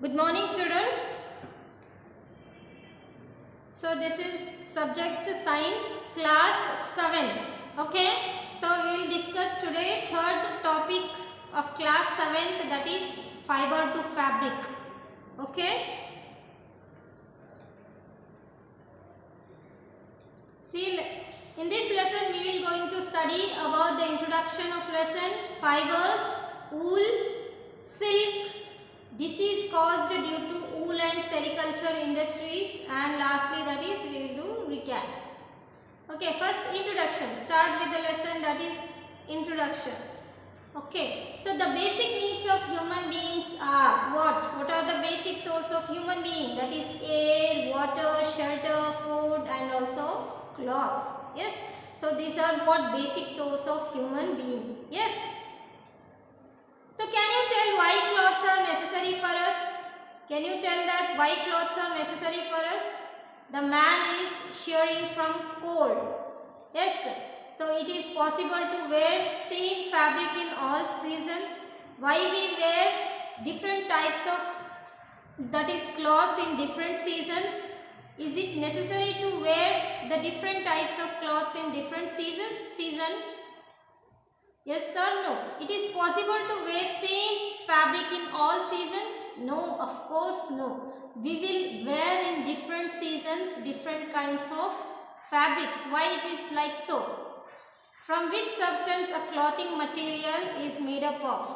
Good morning, children. So this is subject science class 7th. Okay. So we will discuss today third topic of class 7th, that is fiber to fabric. Okay. See, in this lesson we will going to study about the introduction of lesson, fibers, wool, silk, disease caused due to wool and sericulture industries, and lastly that is we will do recap. Okay, first introduction. Start with the lesson, that is introduction. Okay, so the basic needs of human beings are what? What are the basic source of human being? That is air, water, shelter, food and also clothes. Yes, so these are what basic source of human being. Yes. So can you tell why clothes are necessary for us? Can you tell that why clothes are necessary for us? The man is shivering from cold. Yes. So it is possible to wear same fabric in all seasons. Why we wear different types of, that is clothes in different seasons? Is it necessary to wear the different types of clothes in different seasons? Yes or no? It is possible to wear same fabric in all seasons? No, of course no. We will wear in different seasons different kinds of fabrics. Why it is like so? From which substance a clothing material is made up of?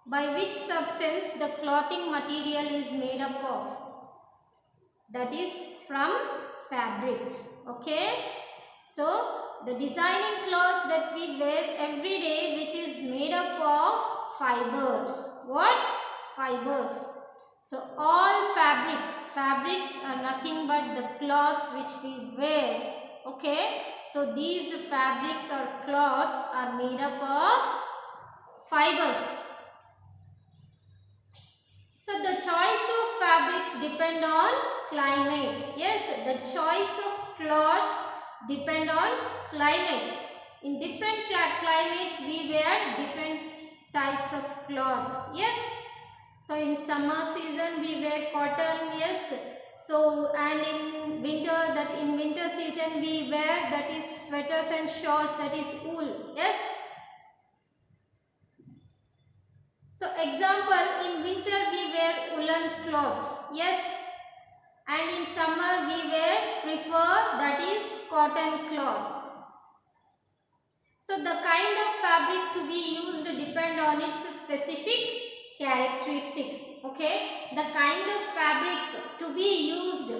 By which substance the clothing material is made up of? That is from fabrics. Okay. So the designing clothes that we wear every day, which is made up of fibers. What? Fibers. So all fabrics are nothing but the cloths which we wear. Okay. So these fabrics or cloths are made up of fibers. So the choice of fabrics depend on climate. Yes, the choice of clothes depend on climates. In different climate we wear different types of clothes. Yes. So in summer season we wear cotton. Yes. So and in winter season we wear, that is sweaters and shawls, that is wool. Yes. So example, in winter we wear woolen clothes. Yes. And in summer we prefer, that is cotton cloths. So the kind of fabric to be used depend on its specific characteristics. Okay. The kind of fabric to be used.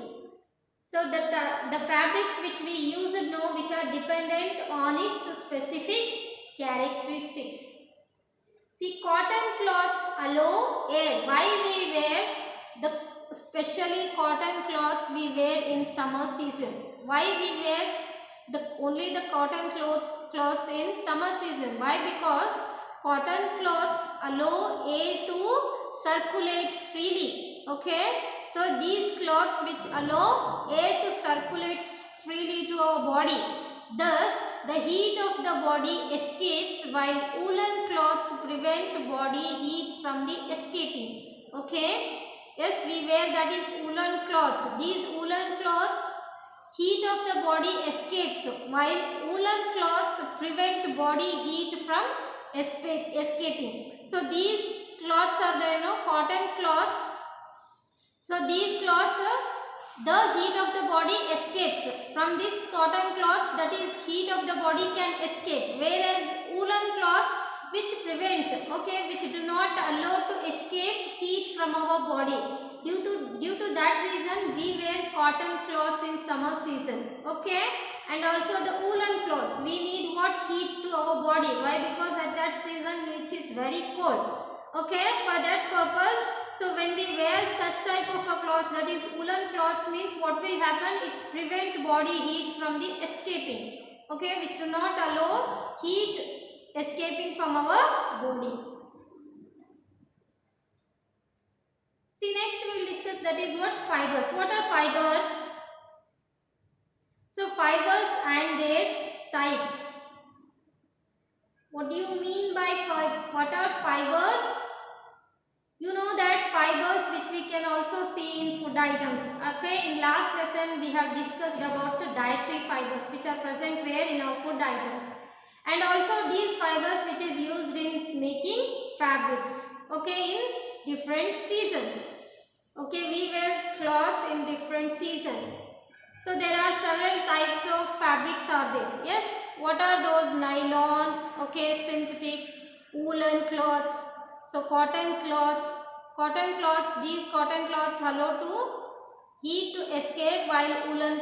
So the fabrics which we use know which are dependent on its specific characteristics. See, cotton cloths allow air. Why we wear the especially cotton cloths we wear in summer season? Why we wear only the cotton clothes in summer season? Why? Because cotton cloths allow air to circulate freely. Okay. So these cloths which allow air to circulate freely to our body. Thus, the heat of the body escapes, while woolen cloths prevent body heat from the escaping. Okay. Yes, we wear, that is woolen cloths. These woolen cloths, heat of the body escapes, while woolen cloths prevent body heat from escaping. So these cloths are there, cotton cloths. So these cloths, the heat of the body escapes. From this cotton cloths, that is heat of the body can escape, whereas woolen cloths which prevent, okay, which do not allow to escape heat from our body. Due to that reason we wear cotton cloths in summer season. Okay. And also the woolen cloths, we need what? Heat to our body. Why? Because at that season which is very cold. Okay, for that purpose, so when we wear such type of a cloth, that is woolen cloths, means what will happen? It prevent body heat from the escaping. Okay, which do not allow heat escaping from our body. See, next we will discuss, that is what? Fibers. What are fibers? So fibers and their types. What do you mean by what are fibers? You know that fibers which we can also see in food items. Okay, in last lesson we have discussed about the dietary fibers which are present where in our food items, and also these fibers which is used in making fabrics. Okay, in different seasons. Okay, we wear clothes in different season. So there are several types of fabrics are there. Yes, what are those? Nylon, okay, synthetic, woolen cloths. So cotton cloths, these cotton cloths allow to heat to escape while woolen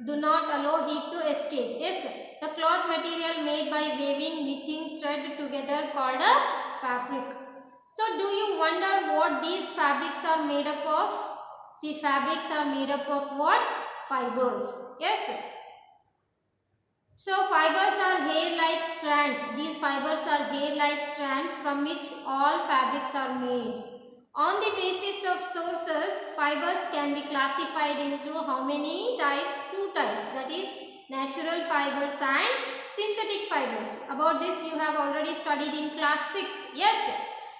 do not allow heat to escape. Yes, the cloth material made by weaving, knitting thread together called a fabric. So do you wonder what these fabrics are made up of? See, fabrics are made up of what? Fibers. Yes. So fibers are hair-like strands. These fibers are hair-like strands from which all fabrics are made. On the basis of sources, fibers can be classified into how many types? Two types. That is natural fibers and synthetic fibers. About this you have already studied in class 6. Yes.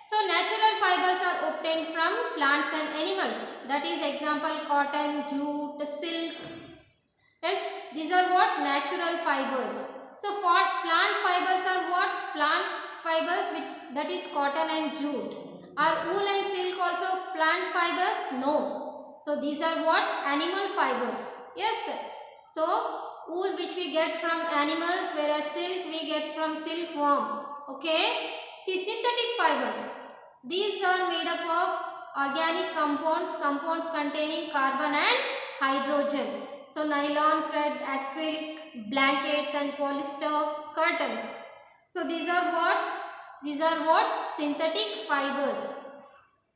So natural fibers are obtained from plants and animals. That is example cotton, jute, silk. Yes, these are what? Natural fibers. So for plant fibers are what? Plant fibers which that is cotton and jute. Are wool and silk also plant fibers? No. So these are what? Animal fibers. Yes. So wool which we get from animals, whereas silk we get from silkworm. Okay. See, synthetic fibers. These are made up of organic compounds containing carbon and hydrogen. So nylon thread, acrylic blankets and polyester curtains. So these are what? These are what? Synthetic fibers.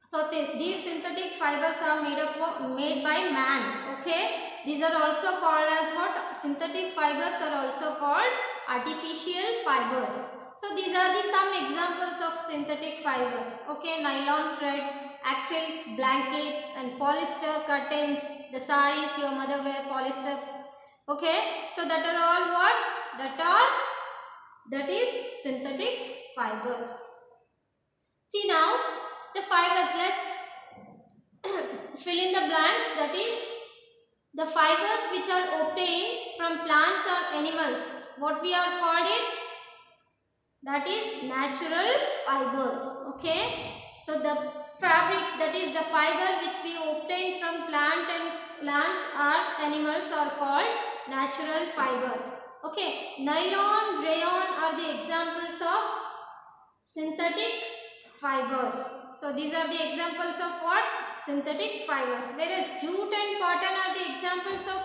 So these synthetic fibers are made by man. Okay. These are also called as what? Synthetic fibers are also called artificial fibers. So these are the some examples of synthetic fibers. Okay, nylon thread, acrylic blankets and polyester curtains. The sarees your mother wear polyester. Okay, so that are all what? That is synthetic fibers. See now the fibers. Let's fill in the blanks. That is the fibers which are obtained from plants or animals. What we are called it? That is natural fibers. Okay. So the fabrics, that is the fiber which we obtain from plant or animals are called natural fibers. Okay. Nylon, rayon are the examples of synthetic fibers. So these are the examples of what? Synthetic fibers. Whereas jute and cotton are the examples of,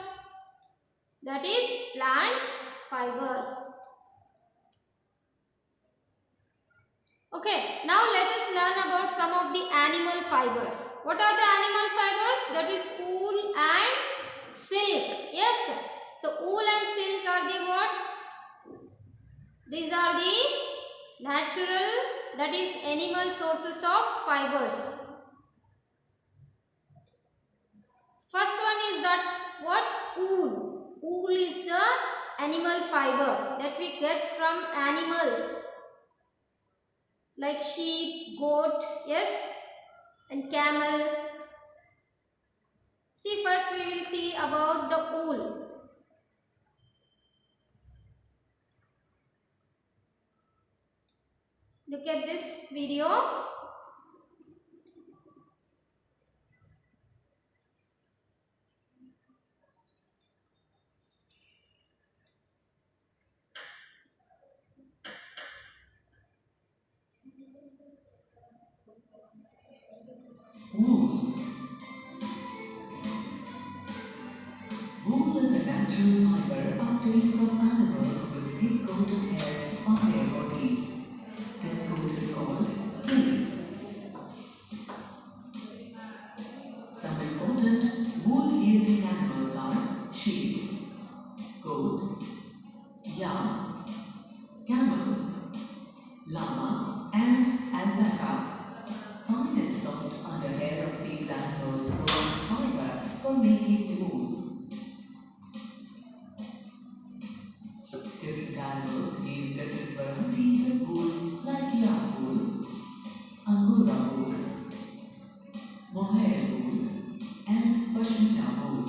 that is, plant fibers. Okay, now let us learn about some of the animal fibers. What are the animal fibers? That is wool and silk. Yes. So wool and silk are the what? These are the natural, that is animal sources of fibers. First one is that what? Wool. Wool is the animal fiber that we get from animals like sheep, goat, yes, and camel. See, first we will see about the wool. Look at this video. Wool. Wool is a natural fiber obtained from animals with thick coat of hair on their bodies. This coat is called fleece. Some important wool-yielding animals are sheep, goat, yak, camel, llama, and alpaca. Fine and soft underhair of these animals provide fiber for making wool. Different animals need different varieties of wool like yak wool, Angora wool, mohair wool, and pashmina wool.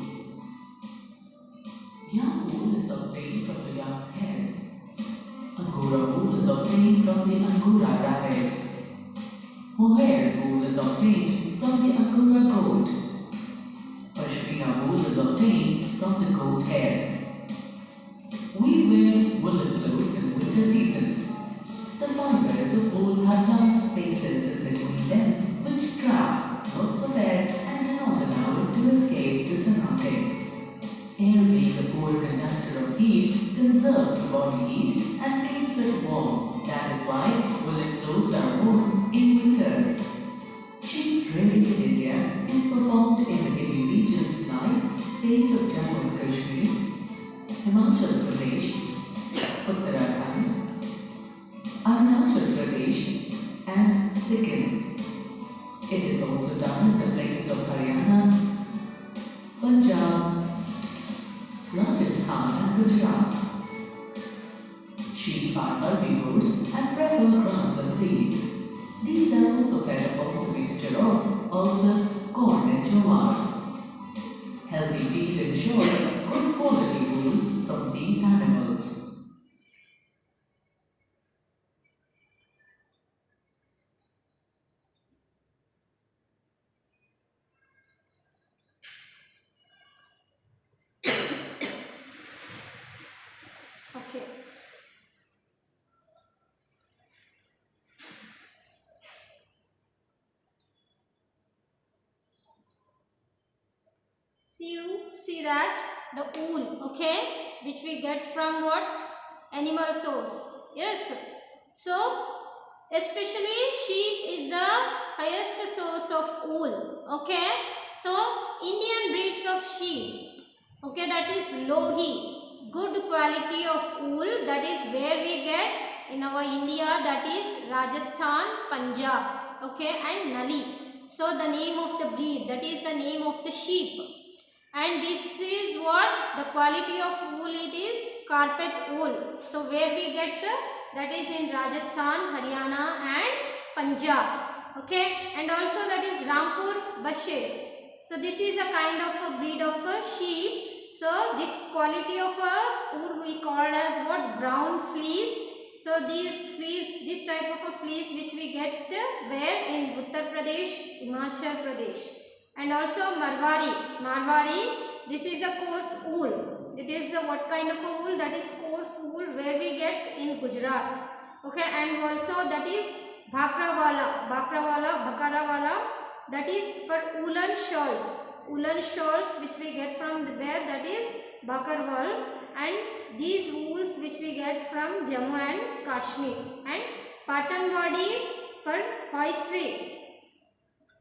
Yak wool is obtained from the yak's hair. Angora wool is obtained from the Angora rabbit. Mohair wool is obtained from the Angora goat. Pashmina wool is obtained from the goat hair. We wear woolen clothes in winter season. The fibers of wool have large spaces in between them which trap lots of air and do not allow it to escape to surroundings. Air, being a poor conductor of heat, conserves the body heat and keeps it warm. That is why woolen clothes are worn in winters. Sheep rearing in India is performed in the hilly regions like states of Jammu and Kashmir, Himachal Pradesh, Uttarakhand, Arunachal Pradesh, and Sikkim. It is also done in the plains of Haryana, Punjab, Rajasthan, and Gujarat. Sheep are herbivores and prefer grass and leaves. These are also fed upon the mixture of pulses, corn, and jowar. Healthy feed ensure good quality wool from these animals. Okay. See that the wool, okay, which we get from what? Animal source. Yes. So especially sheep is the highest source of wool. Okay. So Indian breeds of sheep, okay, that is Lohi, good quality of wool, that is where we get in our India, that is Rajasthan, Punjab, okay, and Nali. So the name of the breed, that is the name of the sheep. And this is what the quality of wool, it is carpet wool. So where we get that is in Rajasthan, Haryana and Punjab, okay, and also that is Rampur Basher. So this is a kind of a breed of a sheep. So this quality of a wool we called as what? Brown fleece. So these fleece, this type of a fleece which we get where? In Uttar Pradesh, Himachal Pradesh. And also Marwari, this is a coarse wool. It is what kind of a wool? That is coarse wool where we get in Gujarat. Okay, and also that is Bhakrawala, that is for woolen shawls which we get from where? That is Bakarwal, and these wools which we get from Jammu and Kashmir, and Patanwadi for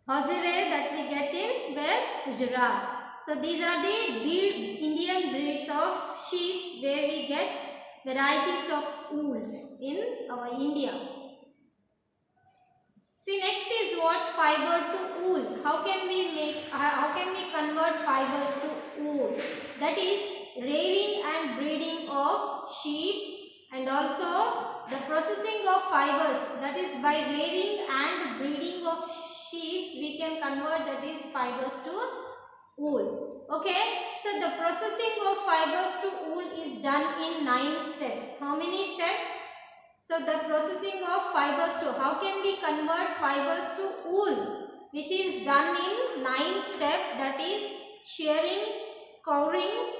hosiery that we get in where? Gujarat. So these are the Indian breeds of sheep where we get varieties of wools in our India. See, next is what? Fiber to wool. How can we convert fibers to wool? That is rearing and breeding of sheep, and also the processing of fibers, that is by rearing and breeding of sheep we can convert that is fibers to wool. Okay, so the processing of fibers to wool is done in 9 steps. How many steps? So the processing of fibers to, how can we convert fibers to wool, which is done in 9 steps, that is shearing, scouring,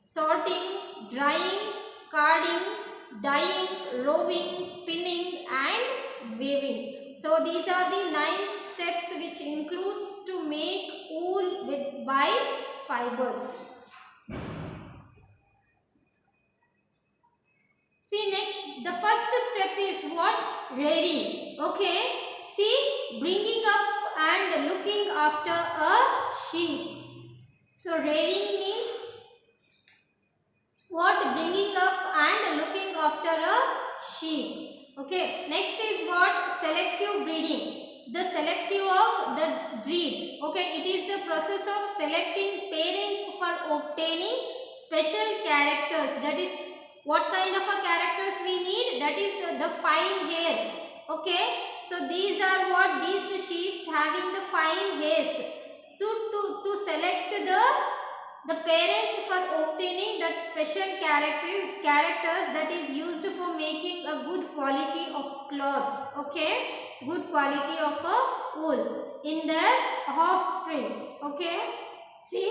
sorting, drying, carding, dyeing, roving, spinning and weaving. So these are the 9 steps which includes to make wool by fibers. See, next the first step is what? Rearing. Okay. See, bringing up and looking after a sheep. So rearing means what? Bringing up and looking after a sheep. Okay. Next is what? Selective breeding. The selective of the breeds. Okay. It is the process of selecting parents for obtaining special characters. That is what kind of a characters we need? That is the fine hair. Okay. So these are what? These sheep having the fine hairs. So to select the parents for obtaining that special characters that is used for making a good quality of clothes, okay, good quality of a wool in their offspring, okay. See,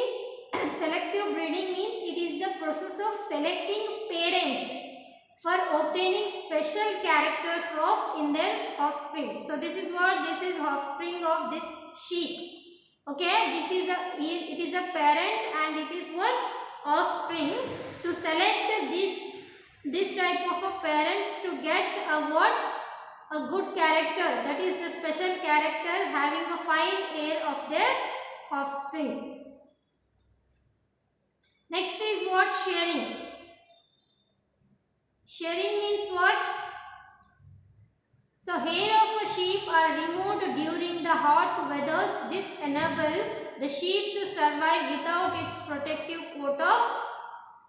selective breeding means it is the process of selecting parents for obtaining special characters of in their offspring. So this is offspring of this sheep. Okay, it is a parent and it is what offspring. To select this type of a parents to get a good character, that is the special character having a fine hair of their offspring. Next is what? Shearing. Shearing means what? So hair of a sheep are removed during the hot weathers. This enable the sheep to survive without its protective coat of.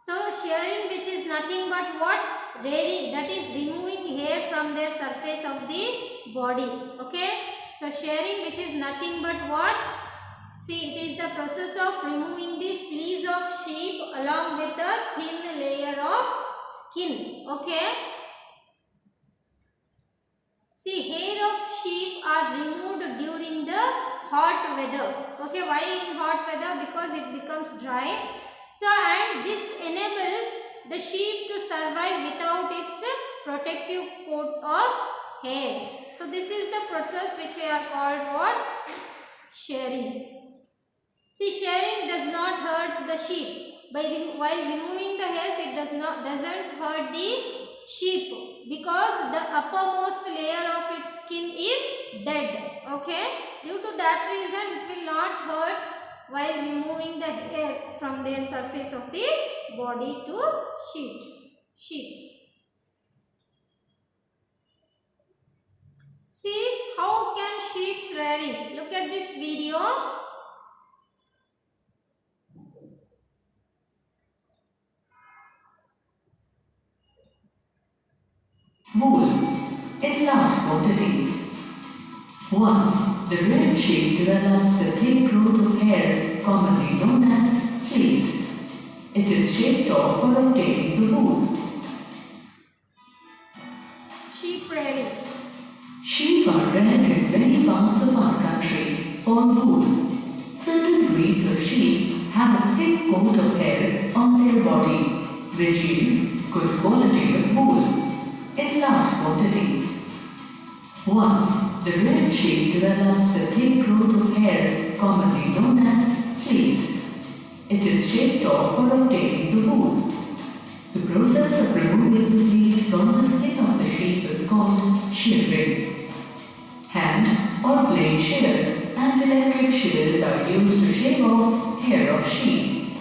So shearing, which is nothing but what? Rearing, that is removing hair from their surface of the body. Okay. So shearing, which is nothing but what? See, it is the process of removing the fleece of sheep along with a thin layer of skin. Okay. See, hair of sheep are removed during the hot weather. Okay, why in hot weather? Because it becomes dry. So, and this enables the sheep to survive without its protective coat of hair. So, this is the process which we are called what? Shearing. See, shearing does not hurt the sheep. While removing the hairs, it doesn't hurt the sheep because the uppermost layer of its skin is dead. Okay, due to that reason it will not hurt while removing the hair from their surface of the body to sheeps. See, how can sheeps rearing? Look at this video. Wool in large quantities. Once the reared sheep develops the thick growth of hair commonly known as fleece, it is shaved off for obtaining the wool. Sheep rearing. Sheep are reared in many parts of our country for wool. Certain breeds of sheep have a thick coat of hair on their body, which yields good quality of wool in large quantities. Once the reared sheep develops the thick growth of hair commonly known as fleece, it is shaved off for obtaining the wool. The process of removing the fleece from the skin of the sheep is called shearing. Hand or blade shears and electric shears are used to shave off hair of sheep.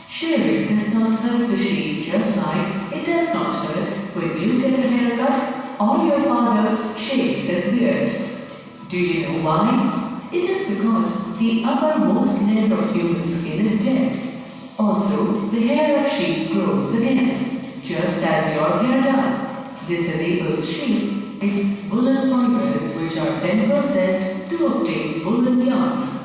Shearing does not hurt the sheep just like it does not hurt when you get a haircut or your father shaves his beard. Do you know why? It is because the uppermost layer of human skin is dead. Also, the hair of sheep grows again, just as your hair does. This enables sheep its woolen fibers, which are then processed to obtain woolen yarn.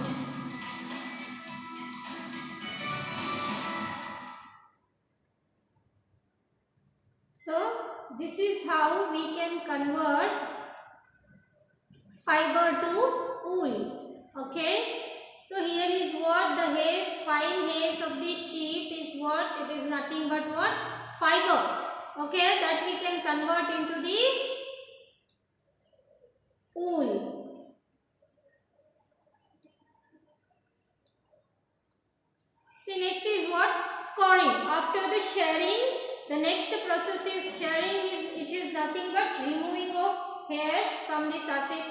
So, this is how we can convert fiber to wool. Okay. So, here is what the hairs, fine hairs of the sheep is what? It is nothing but what? Fiber. Okay. That we can convert into the wool. See, next is what? Scoring. After the shearing, the next process is shearing. It is nothing but removing of hairs from the surface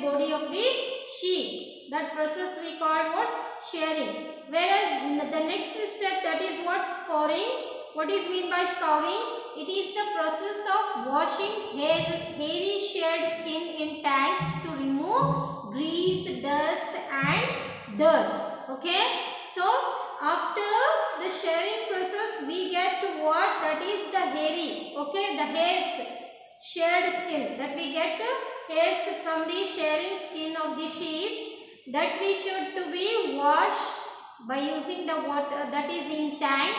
body of the sheep. That process we call what? Shearing. Whereas the next step, that is what? Scouring. What is mean by scouring? It is the process of washing hairy sheared skin in tanks to remove grease, dust and dirt. Okay. So, after the shearing process, we get to what? That is the hairy, okay, the hairs, sheared skin, that we get hairs from the shearing skin of the sheep. that we should to be washed by using the water that is in tank.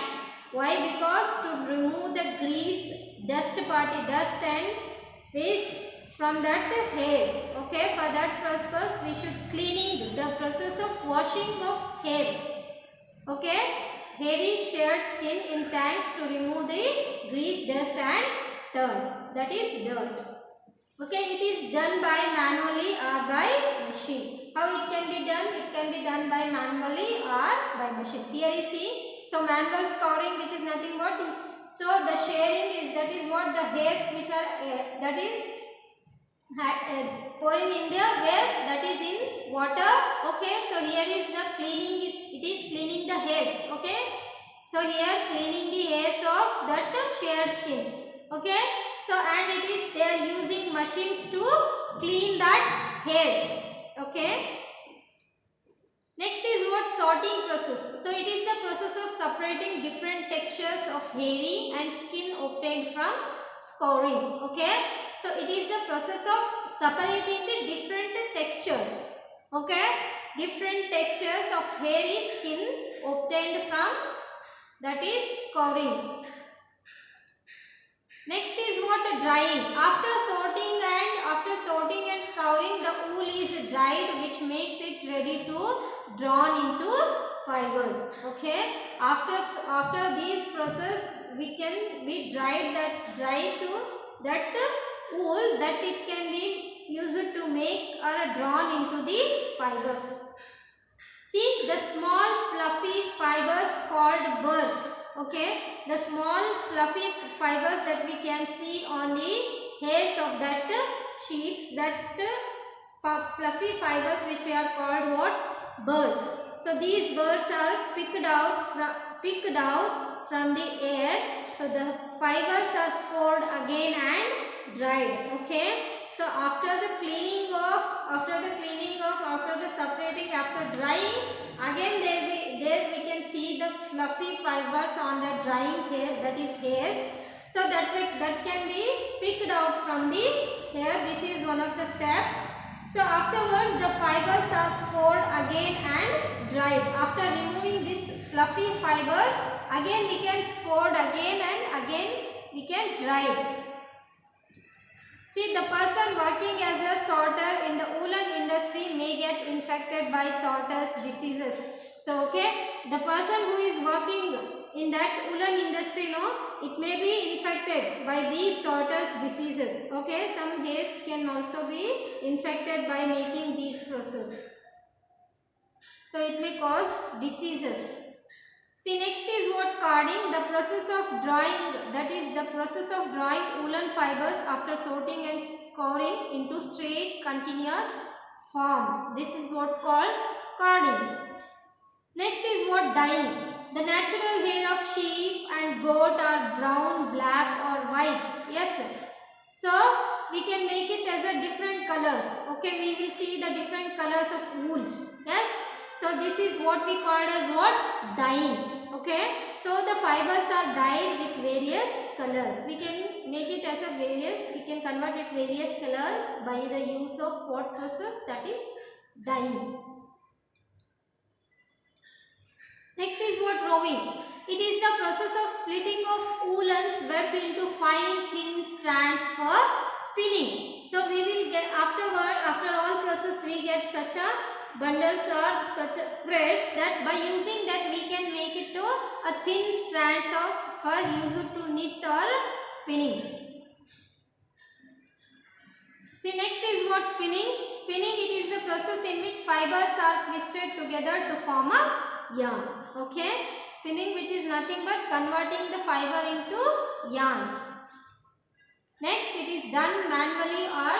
Why? Because to remove the grease, dust and waste from that hairs. Okay, for that purpose we should cleaning, the process of washing of hair. Okay, hairy shared skin in tanks to remove the grease, dust and dirt, that is dirt. Okay, it is done by manually or by machine. How it can be done? It can be done by manually or by machines. Here you see, so manual scouring, which is nothing but, so the sharing is, that is what the hairs which are that is pouring in the where, that is in water. Okay, so here is the cleaning, it is cleaning the hairs. Okay, so here cleaning the hairs of that shared skin. Okay, so and it is they are using machines to clean that hairs. Okay, next is what sorting process. So it is the process of separating different textures of hairy and skin obtained from scouring. Okay, so it is the process of separating the different textures. Okay, different textures of hairy skin obtained from, that is scouring. Next is what? Drying. After sorting and scouring, the wool is dried, which makes it ready to drawn into fibers. Okay, after this process we dried to that wool, that it can be used to make or drawn into the fibers. See the small fluffy fibers called burrs. Okay, the small fluffy fibers that we can see on the hairs of that sheep, that fluffy fibers which we are called what? Burrs. So these burrs are picked out from the air. So the fibers are stored again and dried. Okay, so after the separating, after drying, again there we can see the fluffy fibers on the drying hair, that is hairs. So that can be picked out from the hair. This is one of the steps. So afterwards the fibers are stored again and dried. After removing these fluffy fibers, again we can stored again and again we can dry it. See, the person working as a sorter in the woolen industry may get infected by sorters diseases. So, okay, the person who is working in that woolen industry, it may be infected by these sorters diseases. Okay, some hairs can also be infected by making these process. So, it may cause diseases. See, next is what? Carding, the process of drawing, that is the process of drawing woolen fibers after sorting and scouring into straight continuous form. This is what called carding. Next is what? Dyeing. The natural hair of sheep and goat are brown, black or white. Yes, sir. So we can make it as a different colors. Okay, we will see the different colors of wools. Yes. So this is what we called as what? Dyeing. Okay. So the fibers are dyed with various colors. We can make it as a we can convert it various colors by the use of what process? That is dyeing. Next is what? Rowing. It is the process of splitting of woolen's web into fine thin strands for spinning. So we will get after all process we get such a bundles or such threads, that by using that we can make it to a thin strands of for used to knit or spinning. See, next is what? Spinning. Spinning, it is the process in which fibers are twisted together to form a yarn. Okay, spinning, which is nothing but converting the fiber into yarns. Next, it is done manually or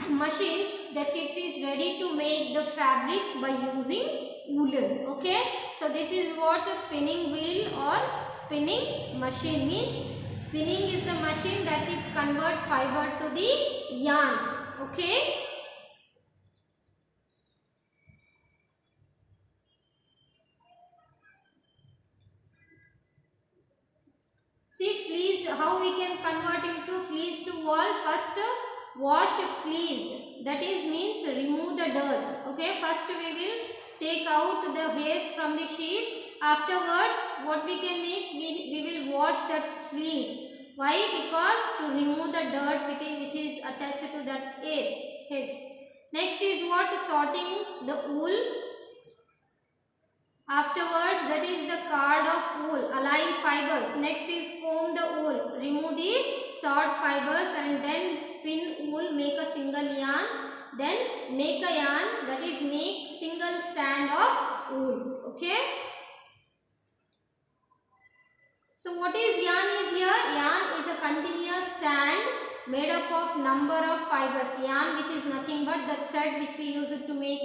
machines, that it is ready to make the fabrics by using woolen. Okay, so this is what a spinning wheel or spinning machine means. Spinning is the machine that it convert fiber to the yarns. Okay. See, fleece, how we can convert into fleece to wool? First, wash fleece, that is means remove the dirt. Okay, first we will take out the hairs from the sheep. Afterwards what we can make, we will wash that fleece. Why? Because to remove the dirt which is attached to that hairs. Next is what? Sorting the wool. Afterwards, that is the card of wool, align fibers. Next is comb the wool, remove the short fibers and then spin wool, make a single yarn. Then make a yarn, that is make single strand of wool. Okay. So what is yarn is here? Yarn is a continuous strand made up of number of fibers. Yarn which is nothing but the thread which we use it to make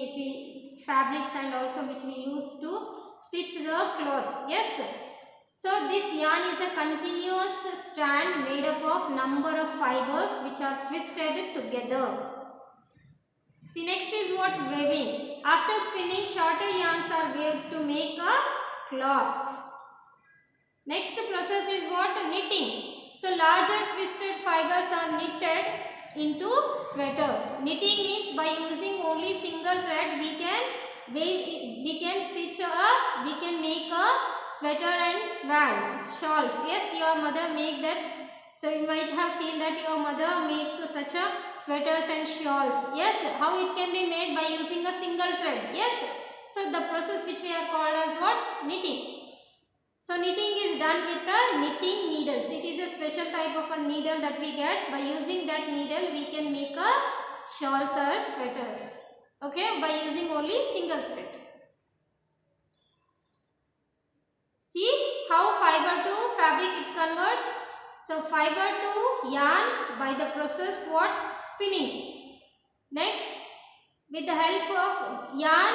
fabrics and also which we use to stitch the clothes. Yes. So this yarn is a continuous strand made up of number of fibers which are twisted together. See, next is what? Weaving. After spinning, shorter yarns are waved to make a cloth. Next process is what? Knitting. So larger twisted fibers are knitted into sweaters. Knitting means by using only single thread we can make a sweater and shawls. Yes, your mother make that. So you might have seen that your mother make such a sweaters and shawls. Yes, how it can be made? By using a single thread. Yes. So the process which we are called as what? Knitting. So knitting is done with the knitting needles. It is a special type of a needle that we get. By using that needle we can make a shawls or sweaters. Okay, by using only single thread. See how fiber to fabric it converts. So fiber to yarn by the process what? Spinning. Next, with the help of yarn,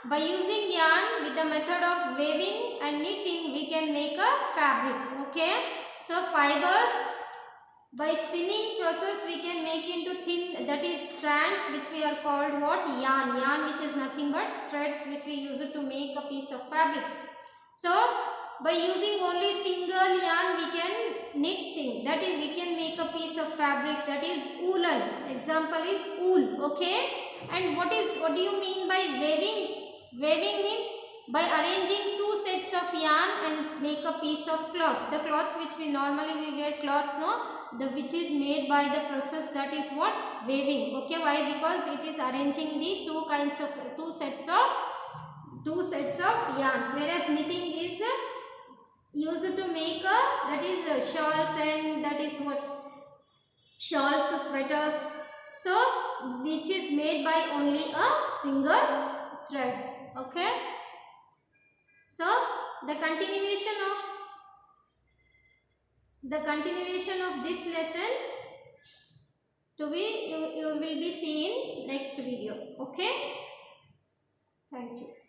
by using yarn with the method of weaving and knitting we can make a fabric. Okay. So fibers, by spinning process we can make into thin, that is strands, which we are called what? Yarn. Yarn which is nothing but threads which we use it to make a piece of fabrics. So by using only single yarn we can knit thing, that is we can make a piece of fabric, that is woolen. Example is wool. Okay. And what do you mean by weaving? Weaving means by arranging two sets of yarn and make a piece of cloths. The cloths which we normally wear cloths, no? The which is made by the process, that is what? Weaving. Okay, why? Because it is arranging the two sets of yarns, whereas knitting is used to make that is shawls and that is what? Shawls, sweaters. So which is made by only a single thread. Okay. So the continuation of this lesson you will be seeing next video. Okay. Thank you.